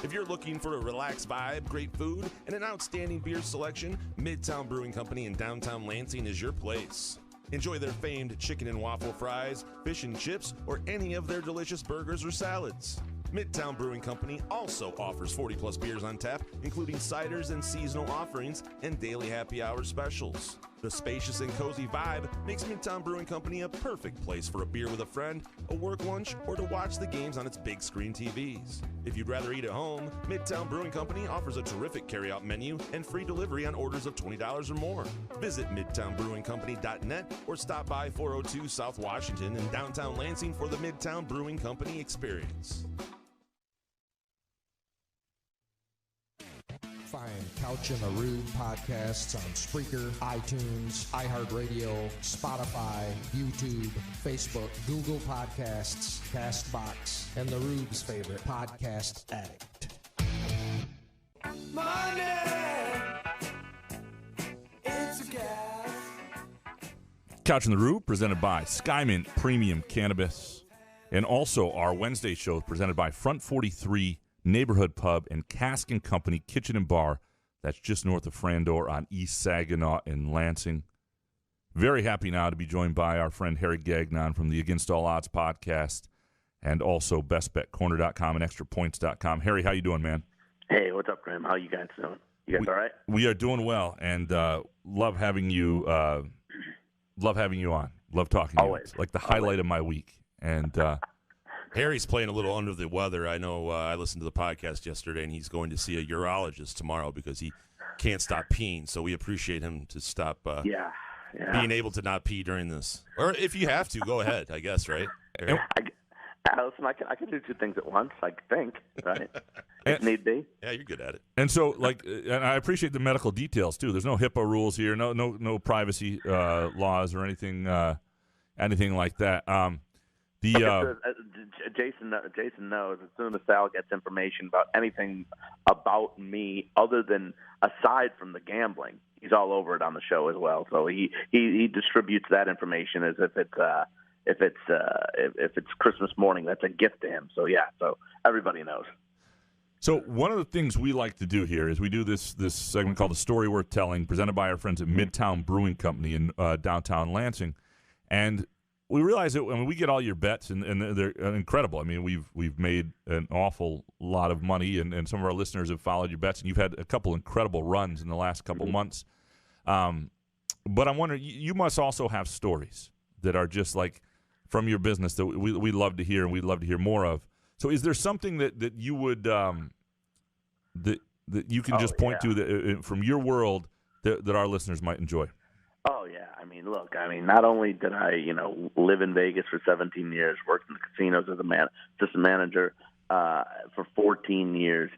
If you're looking for a relaxed vibe, great food, and an outstanding beer selection, Midtown Brewing Company in downtown Lansing is your place. Enjoy their famed chicken and waffle fries, fish and chips, or any of their delicious burgers or salads. Midtown Brewing Company also offers 40-plus beers on tap, including ciders and seasonal offerings and daily happy hour specials. The spacious and cozy vibe makes Midtown Brewing Company a perfect place for a beer with a friend, a work lunch, or to watch the games on its big screen TVs. If you'd rather eat at home, Midtown Brewing Company offers a terrific carryout menu and free delivery on orders of $20 or more. Visit MidtownBrewingCompany.net or stop by 402 South Washington in downtown Lansing for the Midtown Brewing Company experience. Find Couch in the Rube podcasts on Spreaker, iTunes, iHeartRadio, Spotify, YouTube, Facebook, Google Podcasts, CastBox, and the Rube's favorite podcast addict. Money, it's a gas. Couch in the Rube, presented by Skymint Premium Cannabis. And also our Wednesday show presented by Front 43 Neighborhood Pub and Cask Company Kitchen and Bar. That's just north of Frandor on East Saginaw in Lansing. Very happy now to be joined by our friend Harry Gagnon from the Against All Odds podcast and also BestBetCorner.com and ExtraPoints.com. Harry, how you doing, man? Hey, what's up, Graham? How you guys doing? You guys all right? We are doing well, and love having you. Love having you on. Love talking to you. It's like the highlight of my week. And Harry's playing a little under the weather. I know I listened to the podcast yesterday, and he's going to see a urologist tomorrow because he can't stop peeing. So we appreciate him to stop being able to not pee during this. Or if you have to, go ahead, I guess, right? Listen, I can do 2 things at once, I think, right? If need be. Yeah, you're good at it. And so, and I appreciate the medical details, too. There's no HIPAA rules here, no privacy laws or anything like that. Jason knows as soon as Sal gets information about anything about me other than aside from the gambling, he's all over it on the show as well. So he distributes that information as if it's Christmas morning. That's a gift to him. So yeah, so everybody knows. So one of the things we like to do here is we do this segment called The Story Worth Telling, presented by our friends at Midtown Brewing Company in downtown Lansing, and we realize that we get all your bets, and they're incredible. I mean, we've made an awful lot of money, and some of our listeners have followed your bets, and you've had a couple incredible runs in the last couple months. But I'm wondering, you must also have stories that are just like from your business that we love to hear, and we'd love to hear more of. So is there something that you would that you can just point to that, from your world that our listeners might enjoy? Oh, yeah. I mean, look, not only did I, live in Vegas for 17 years, worked in the casinos as assistant manager for 14 years.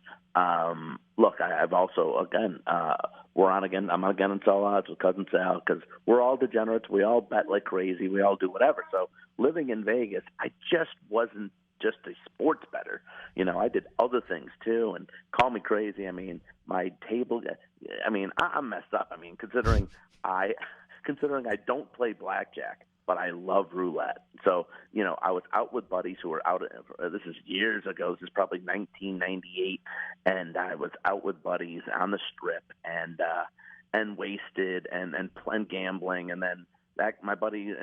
Look, I've also, again, I'm on Against All Odds with Cousin Sal because we're all degenerates. We all bet like crazy. We all do whatever. So living in Vegas, I just wasn't just a sports bettor. I did other things too, and call me crazy. I mean, my table, I'm messed up. I mean, considering I don't play blackjack, but I love roulette. So, I was out with buddies who were out. This is years ago. This is probably 1998, and I was out with buddies on the strip and wasted and gambling, and then my buddy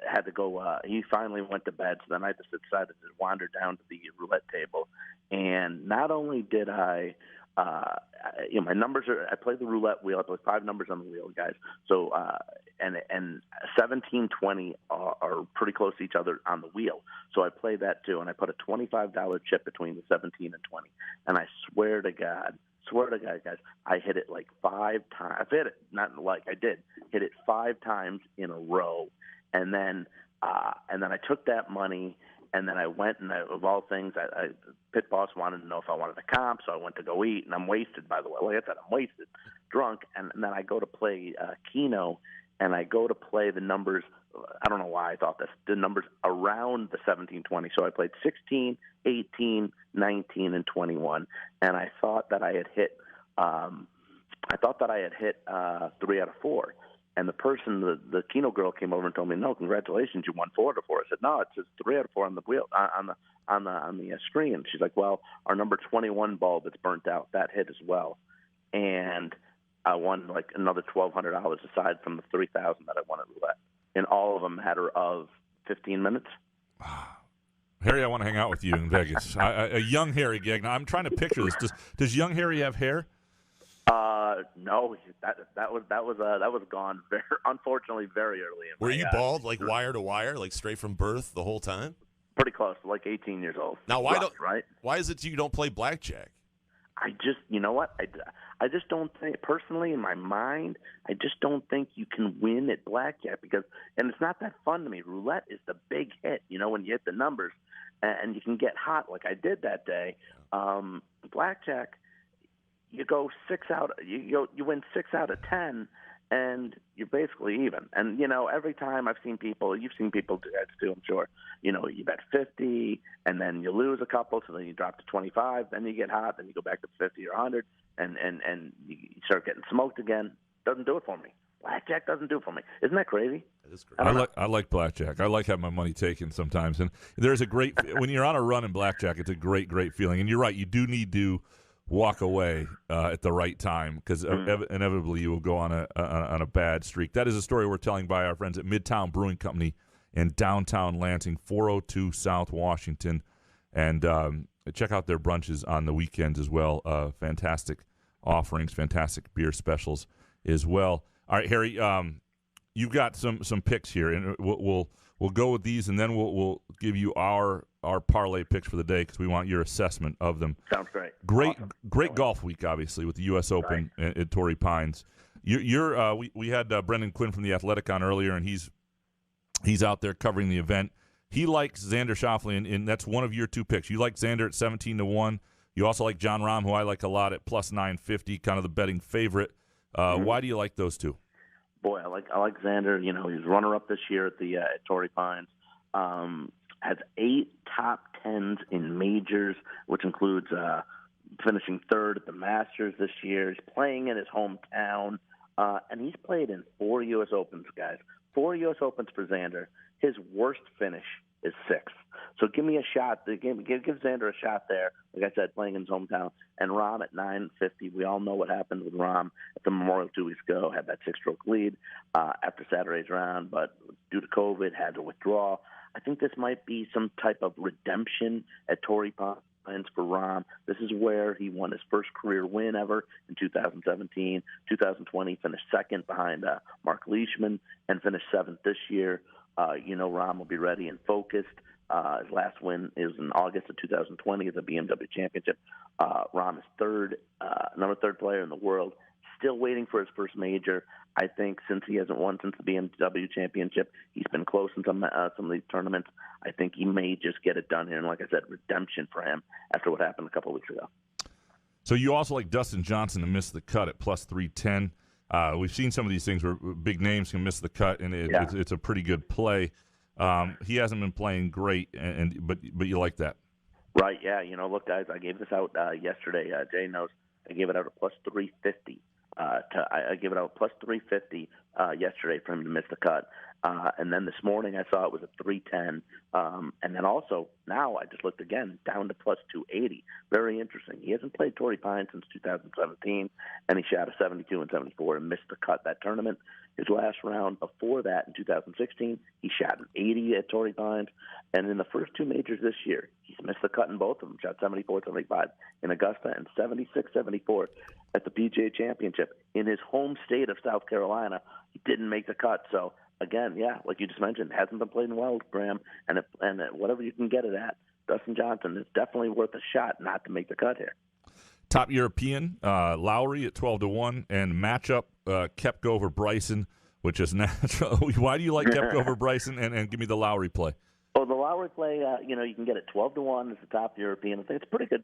had to go. He finally went to bed, so then I just decided to wander down to the roulette table, and not only did I. My numbers are. I play the roulette wheel. I play 5 numbers on the wheel, guys. So and 17, 20 are pretty close to each other on the wheel. So I play that too, and I put a $25 chip between the 17 and 20. And I swear to God, guys, I hit it like 5 times. I've hit it, I did hit it 5 times in a row, and then I took that money. And then I went, and of all things, pit boss wanted to know if I wanted a comp, so I went to go eat, and I'm wasted, by the way. Like I said, I'm wasted, drunk, and then I go to play Keno, and I go to play the numbers. I don't know why I thought this. The numbers around the 17-20. So I played 16, 18, 19, and 21, and I thought that I had hit. I thought that I had hit 3 out of 4. And the person, the Keno girl, came over and told me, "No, congratulations, you won 4 out of 4." I said, "No, it says 3 out of 4 on the wheel on the screen." She's like, "Well, our number 21 bulb that's burnt out, that hit as well." And I won like another $1,200 aside from the $3,000 that I won at roulette, in all of a matter of 15 minutes. Harry, I want to hang out with you in Vegas. A young Harry Gagnon. I'm trying to picture this. Does young Harry have hair? No, that was gone unfortunately very early. Were you bald, like wire to wire, like straight from birth the whole time? Pretty close, like 18 years old. Now, why is it you don't play blackjack? I just, you know what? I just don't think, personally, in my mind, I just don't think you can win at blackjack and it's not that fun to me. Roulette is the big hit, when you hit the numbers, and you can get hot like I did that day. Blackjack, you go 6 out. You win 6 out of 10, and you're basically even. And every time I've seen people, you've seen people do that too, I'm sure. You bet 50, and then you lose a couple, so then you drop to 25. Then you get hot, then you go back to 50 or 100, and you start getting smoked again. Doesn't do it for me. Blackjack doesn't do it for me. Isn't that crazy? That is crazy. I like blackjack. I like having my money taken sometimes, and there's a great when you're on a run in blackjack. It's a great feeling, and you're right. You do need to walk away at the right time, because inevitably you will go on a bad streak. That is a story we're telling by our friends at Midtown Brewing Company in downtown Lansing, 402 South Washington. And check out their brunches on the weekends as well. Fantastic offerings, fantastic beer specials as well. All right, Harry, you've got some picks here, and we'll go with these, and then we'll give you our parlay picks for the day, because we want your assessment of them. Sounds great. Great golf week, obviously, with the U.S. Open at Torrey Pines. We had Brendan Quinn from The Athletic on earlier, and he's out there covering the event. He likes Xander Schauffele, and that's one of your 2 picks. You like Xander at 17-1. You also like John Rahm, who I like a lot, at plus 950, kind of the betting favorite. Why do you like those 2? Boy, I like Xander. He's runner-up this year at Torrey Pines. Has 8 top 10s in majors, which includes finishing 3rd at the Masters this year. He's playing in his hometown, and he's played in 4 U.S. Opens, guys. 4 U.S. Opens for Xander. His worst finish is 6th. So give me a shot. Give Xander a shot there. Like I said, playing in his hometown. And Rahm at 950. We all know what happened with Rahm at the Memorial 2 weeks ago. Had that 6-stroke lead after Saturday's round, but due to COVID, had to withdraw. I think this might be some type of redemption at Torrey Pines for Rahm. This is where he won his first career win ever in 2017. 2020, finished 2nd behind Mark Leishman, and finished 7th this year. Rahm will be ready and focused. His last win is in August of 2020 at the BMW Championship. Rahm is number 3rd player in the world. Still waiting for his first major. I think since he hasn't won since the BMW Championship, he's been close in some of these tournaments. I think he may just get it done here. And like I said, redemption for him after what happened a couple of weeks ago. So you also like Dustin Johnson to miss the cut at plus 310. We've seen some of these things where big names can miss the cut, and it's a pretty good play. He hasn't been playing great, but you like that. Right, yeah. Look, guys, I gave this out yesterday. Jay knows I gave it out at plus 350. I gave it out plus 350 yesterday for him to miss the cut. And then this morning I saw it was at 310. And then also now I just looked again down to plus 280. Very interesting. He hasn't played Torrey Pines since 2017, and he shot a 72 and 74 and missed the cut that tournament. His last round before that in 2016, he shot an 80 at Torrey Pines. And in the first 2 majors this year, he's missed the cut in both of them. Shot 74, 75 in Augusta and 76, 74 at the PGA Championship. In his home state of South Carolina, he didn't make the cut. So, again, yeah, like you just mentioned, hasn't been playing well, Graham. And whatever you can get it at, Dustin Johnson is definitely worth a shot not to make the cut here. Top European, Lowry at 12-1, and matchup Koepka over Bryson, which is natural. Why do you like Koepka over Bryson? And give me the Lowry play. Well, the Lowry play, you can get it 12-1 as the top European. I think it's pretty good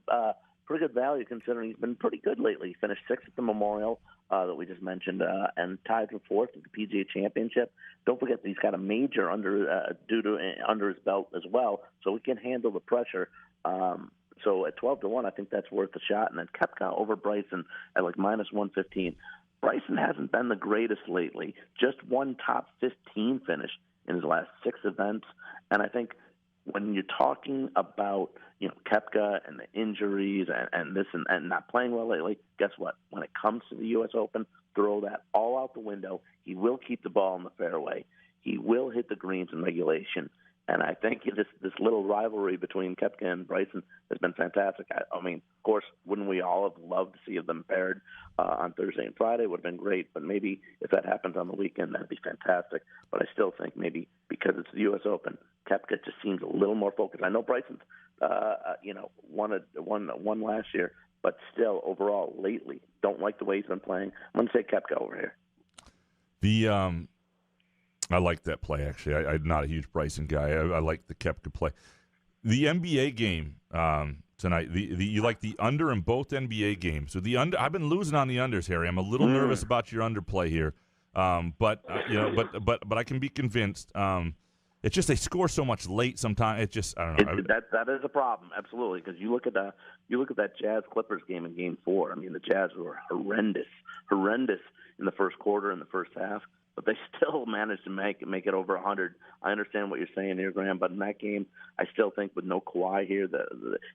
value considering he's been pretty good lately. He finished 6th at the Memorial that we just mentioned, and tied for 4th at the PGA Championship. Don't forget that he's got a major under his belt as well, so he can handle the pressure. So at 12-1, I think that's worth a shot. And then Koepka over Bryson at like -115. Bryson hasn't been the greatest lately. Just one top 15 finish in his last 6 events. And I think when you're talking about, Koepka and the injuries and this and not playing well lately, guess what? When it comes to the U.S. Open, throw that all out the window. He will keep the ball in the fairway. He will hit the greens in regulation. And I think this little rivalry between Koepka and Bryson has been fantastic. I mean, of course, wouldn't we all have loved to see them paired on Thursday and Friday? It would have been great. But maybe if that happens on the weekend, that'd be fantastic. But I still think maybe because it's the U.S. Open, Koepka just seems a little more focused. I know Bryson's, won last year, but still overall lately, don't like the way he's been playing. I'm going to say Koepka over here. I like that play, actually. I'm not a huge Bryson guy. I like the Koepka play. The NBA game tonight, you like the under in both NBA games. So the under, I've been losing on the unders, Harry. I'm a little nervous about your underplay here. But I can be convinced. It's just they score so much late sometimes. It's just, I don't know. That is a problem, absolutely, because you look at that Jazz Clippers game in Game 4. I mean, the Jazz were horrendous in the first quarter and the first half. But they still managed to make it over 100. I understand what you're saying here, Graham, but in that game, I still think with no Kawhi here,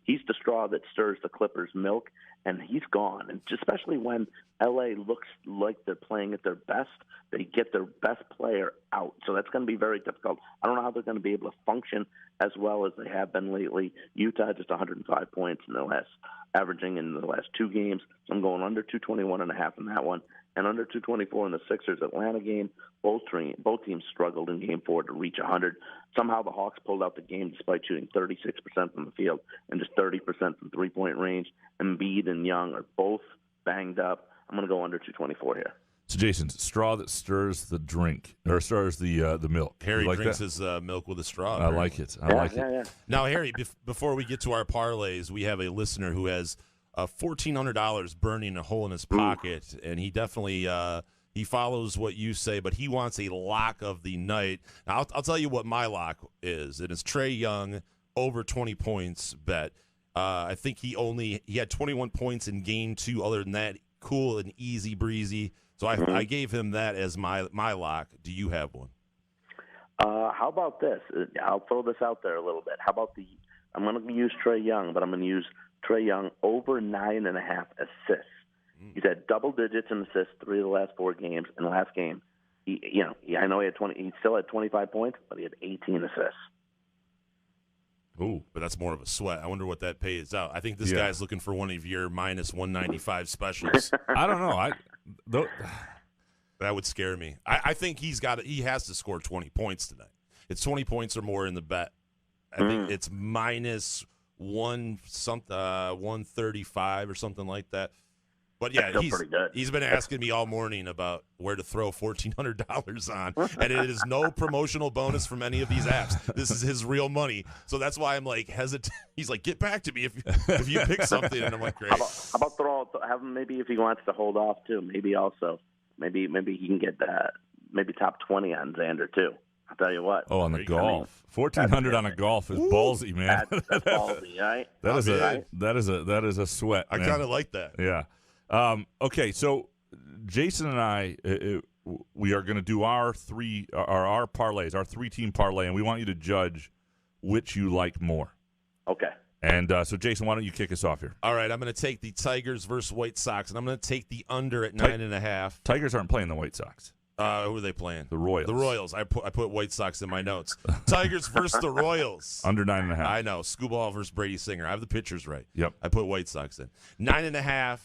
he's the straw that stirs the Clippers' milk, and he's gone. And especially when L.A. looks like they're playing at their best, they get their best player out. So that's going to be very difficult. I don't know how they're going to be able to function as well as they have been lately. Utah just 105 points averaging in the last 2 games. I'm going under 221.5 in that one. And under 224 in the Sixers Atlanta game. Both teams struggled in Game 4 to reach 100. Somehow the Hawks pulled out the game despite shooting 36% from the field and just 30% from three-point range. Embiid and Young are both banged up. I'm going to go under 224 here. So, Jason, straw that stirs the drink, or stirs the milk. Harry like drinks that? his milk with a straw. I like it. I like it. Yeah. Now, Harry, before we get to our parlays, we have a listener who has $1,400 burning a hole in his pocket, and he definitely he follows what you say, but he wants a lock of the night. Now, I'll tell you what my lock is. It is Trae Young over 20 points bet. I think he had 21 points in Game 2. Other than that, cool and easy breezy. So I gave him that as my lock. Do you have one? How about this? I'll throw this out there a little bit. How about I'm going to use Trae Young, but I'm going to use Trae Young over 9.5 assists. He's had double digits in assists 3 of the last 4 games. In the last game, I know he had 20. He still had 25 points, but he had 18 assists. Ooh, but that's more of a sweat. I wonder what that pays out. I think this guy's looking for one of your minus 195 specials. I don't know. That would scare me. I think he has to score 20 points tonight. It's 20 points or more in the bet. I think it's minus 135 or something like that. But yeah, he's been asking me all morning about where to throw $1,400 on, and it is no promotional bonus from any of these apps. This is his real money, so that's why I'm like hesitant. He's like, "Get back to me if you pick something," and I'm like, "Great." How about have him maybe if he wants to hold off too. Maybe he can get maybe top 20 on Xander too. I'll tell you what. Oh, on the golf, 1,400 on a golf is ballsy, man. That's ballsy, right? That is a sweat. I kind of like that. Yeah. Okay, so Jason and I, we are going to do our parlays, our 3-team parlay, and we want you to judge which you like more. Okay. And so, Jason, why don't you kick us off here? All right, I'm going to take the Tigers versus White Sox, and I'm going to take the under at 9.5. Tigers aren't playing the White Sox. Who are they playing? The Royals. The Royals. I put White Sox in my notes. Tigers versus the Royals. Under 9.5. I know. Scooball versus Brady Singer. I have the pitchers right. Yep. I put White Sox in. 9.5.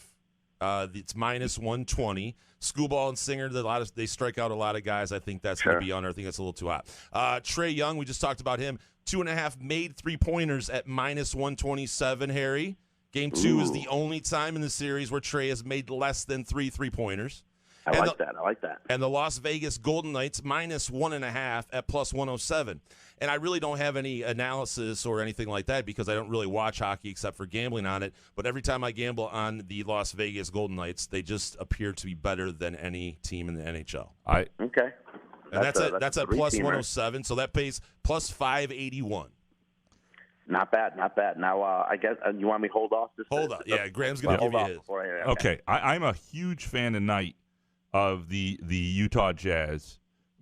It's minus 120. Scooball and Singer, they strike out a lot of guys. I think that's going to be under. I think that's a little too hot. Trae Young, we just talked about him. 2.5 made 3-pointers at minus 127, Harry. Game 2 is the only time in the series where Trae has made less than 3 3-pointers. I like that. And the Las Vegas Golden Knights -1.5 at +107. And I really don't have any analysis or anything like that because I don't really watch hockey except for gambling on it. But every time I gamble on the Las Vegas Golden Knights, they just appear to be better than any team in the NHL. Okay. And that's at +107, so that pays +581. Not bad. Now, I guess you want me to hold off? Hold on. Yeah, Graham's going to give you his. Okay. I'm a huge fan tonight of the Utah Jazz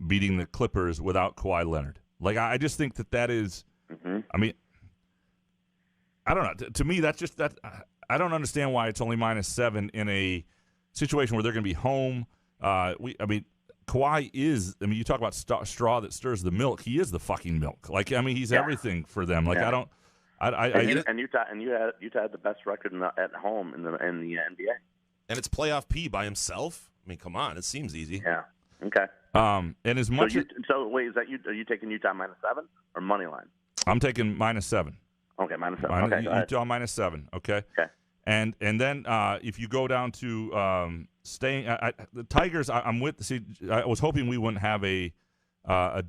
beating the Clippers without Kawhi Leonard. Like, I just think that is I mean, I don't know. To me, that's just that. I don't understand why it's only -7 in a situation where they're going to be home. Kawhi is, you talk about straw that stirs the milk. He is the fucking milk. Like, he's everything for them. Like, and Utah had the best record at home in the NBA. And it's playoff P by himself. I mean, come on, it seems easy. Yeah. Okay. And as much so wait, is that you? Are you taking Utah -7 or money line? I'm taking -7. Okay, -7. Okay, Utah -7. Okay. Okay. And then if you go down to staying, the Tigers, I'm with. See, I was hoping we wouldn't have a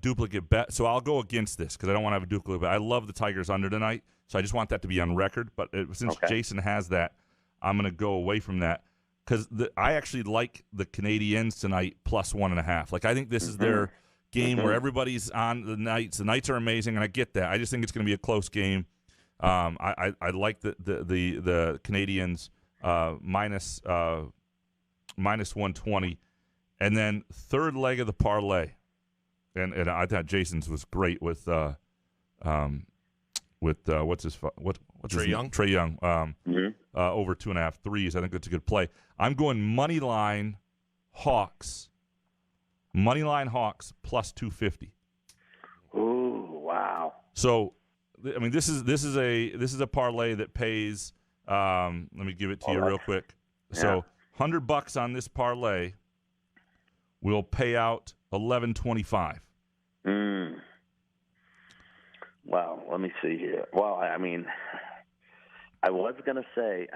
duplicate bet, so I'll go against this because I don't want to have a duplicate bet. I love the Tigers under tonight, so I just want that to be on record. But since Jason has that, I'm going to go away from that. Because I actually like the Canadiens tonight +1.5. Like, I think this is their game where everybody's on the Knights. The Knights are amazing, and I get that. I just think it's going to be a close game. I like the Canadiens -120, and then third leg of the parlay, and I thought Jason's was great with Trey Young. Trey Young. Over 2.5 threes. I think that's a good play. I'm going money line Hawks. Money line Hawks +250. Ooh, wow. So, this is a parlay that pays. Let me give it to you real quick. Yeah. So, $100 on this parlay will pay out $11.25. Wow. Let me see here. Well, I was gonna say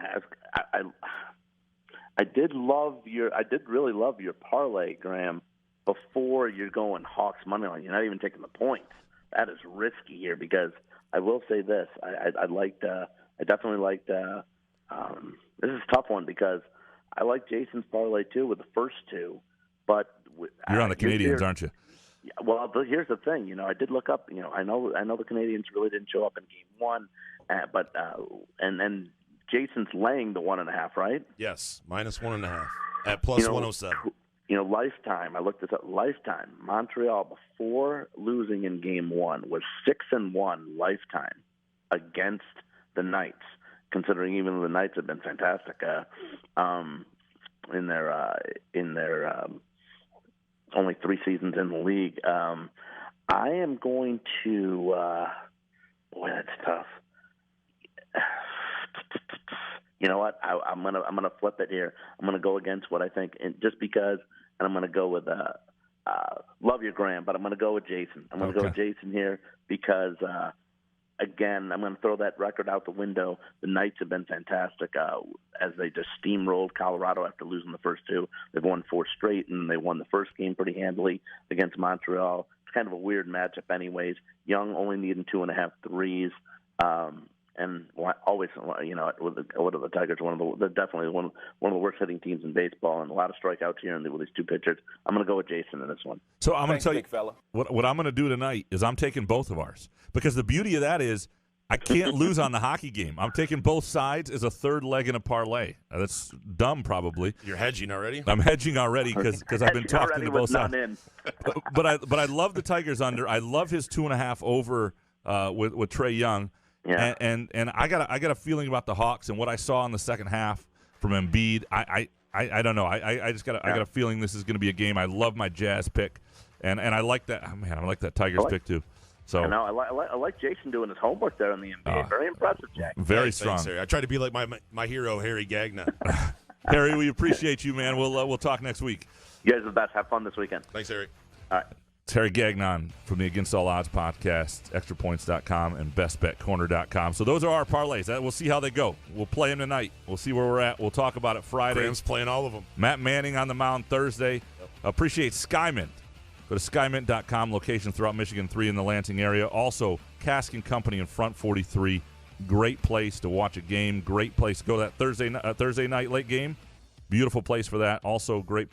I did really love your parlay, Graham. Before you're going Hawks money line, you're not even taking the points. That is risky here because I will say this: I definitely liked. This is a tough one because I like Jason's parlay too with the first two, but you're on the Canadians, aren't you? Well, here's the thing. I did look up. I know the Canadians really didn't show up in Game 1, but and Jason's laying the 1.5, right? Yes, -1.5 at +107. Lifetime. I looked this up. Lifetime. Montreal before losing in Game 1 was 6-1 lifetime against the Knights. Considering even the Knights have been fantastic in their only 3 seasons in the league. I am going to boy, that's tough. You know what? I'm gonna flip it here. I'm gonna go against what I think, and just because, and I'm gonna go with love your Graham, but I'm gonna go with Jason. I'm gonna go with Jason here because again, I'm gonna throw that record out the window. The Knights have been fantastic as they just steamrolled Colorado after losing the first 2. They've won 4 straight, and they won the first game pretty handily against Montreal. It's kind of a weird matchup, anyways. Young only needing 2.5 threes. And always, with the Tigers, they're definitely one of the worst hitting teams in baseball, and a lot of strikeouts here, and with these 2 pitchers. I'm going to go with Jason in this one. So I'm going to tell you, what I'm going to do tonight is I'm taking both of ours, because the beauty of that is I can't lose on the hockey game. I'm taking both sides as a third leg in a parlay. That's dumb, probably. You're hedging already? I'm hedging already because I've been talking to both sides. But I love the Tigers under. I love his 2.5 over with Trey Young. Yeah. And I got a feeling about the Hawks and what I saw in the second half from Embiid. I don't know. I just got a feeling this is going to be a game. I love my Jazz pick, and I like that. Oh, man, I like that Tigers pick too. So I like Jason doing his homework there in the NBA. Very impressive, Jack. Very strong. Thanks, I try to be like my hero, Harry Gagnon. Harry, we appreciate you, man. We'll talk next week. You guys are the best. Have fun this weekend. Thanks, Harry. All right. It's Harry Gagnon from the Against All Odds podcast, extrapoints.com and bestbetcorner.com. So those are our parlays. We'll see how they go. We'll play them tonight. We'll see where we're at. We'll talk about it Friday. Graham's playing all of them. Matt Manning on the mound Thursday. Yep. Appreciate Skymint. Go to skymint.com, location throughout Michigan, 3 in the Lansing area. Also, Cask Company in front 43. Great place to watch a game. Great place to go to that Thursday night late game. Beautiful place for that. Also, great